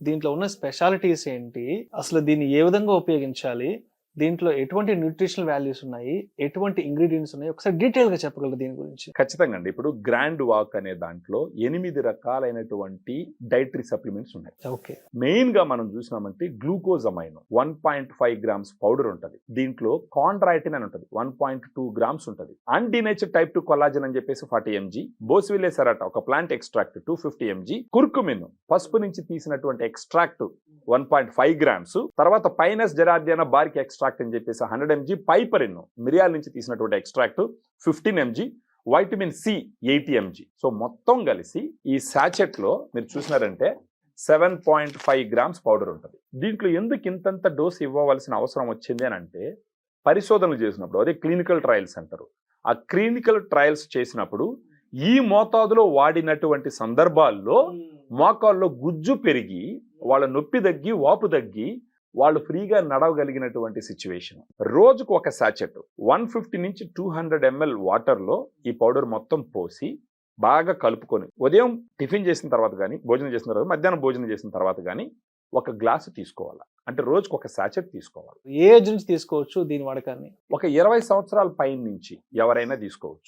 దీంట్లో ఉన్న స్పెషాలిటీస్ ఏంటి? అసలు దీన్ని ఏ విధంగా ఉపయోగించాలి? దీంట్లో ఎటువంటి న్యూట్రిషనల్ వాల్యూస్ ఉన్నాయి? ఎటువంటి ఇంగ్రీడియెంట్స్ ఉన్నాయి? ఒకసారి డీటెయిల్‌గా చెప్పగలరా దీని గురించి? ఖచ్చితంగా అండి. ఇప్పుడు గ్రాండ్ వాక్ అనే దాంట్లో 8 రకాలైనటువంటి డైటరీ సప్లిమెంట్స్ ఉన్నాయి. ఓకే. మెయిన్‌గా మనం చూసినామంటే గ్లూకోజమైన్ 1.5 గ్రామ్స్ పౌడర్ ఉంటది. దీంట్లో కాండ్రాయిటిన్ అని ఉంటది. 1.2 గ్రామ్స్ ఉంటది. అన్డినేచర్డ్ టైప్ 2 కొల్లాజెన్ అని చెప్పేసి 40 mg, బోస్విల్లే సెరాటా ఒక ప్లాంట్ ఎక్స్ట్రాక్ట్ 250 mg, కుర్కుమిన్ పసుపు నుంచి తీసినటువంటి ఎక్స్ట్రాక్ట్ 1.5 గ్రామ్స్, తర్వాత పైనస్ జెరార్డియానా బారిక్ ఎక్స్ట్రాక్ట్ అని చెప్పేసి 100 mg, పైపరిన్ మిరియాల నుంచి తీసినటువంటి extract 15 mg, vitamin C 80 mg. So మొత్తం కలిసి ఈ సాచెట్ లో మీరు చూసినారంటే 7.5 గ్రామ్స్ పౌడర్ ఉంటుంది. దీంట్లో ఎందుకు ఇంతంత డోస్ ఇవ్వవలసిన అవసరం వచ్చింది అని అంటే, పరిశోధనలు చేసినప్పుడు, అదే క్లినికల్ ట్రయల్స్ అంటారు, ఆ క్లినికల్ ట్రయల్స్ చేసినప్పుడు ఈ మోతాదులో వాడినటువంటి సందర్భాల్లో మోకాల్లో గుజ్జు పెరిగి వాళ్ళ నొప్పి తగ్గి వాపు తగ్గి వాళ్ళు ఫ్రీగా నడవగలిగినటువంటి సిచ్యువేషన్. రోజుకు ఒక సాచెట్ 150 నుంచి 200 ml వాటర్లో ఈ పౌడర్ మొత్తం పోసి బాగా కలుపుకొని ఉదయం టిఫిన్ చేసిన తర్వాత కానీ, భోజనం చేసిన తర్వాత, మధ్యాహ్నం భోజనం చేసిన తర్వాత కానీ ఒక గ్లాసు తీసుకోవాలి. అంటే రోజుకు ఒక సాచెట్ తీసుకోవాలి. ఏ ఏజ్ నుంచి తీసుకోవచ్చు దీని వాడకాన్ని? ఒక 20 సంవత్సరాల పైన నుంచి ఎవరైనా తీసుకోవచ్చు.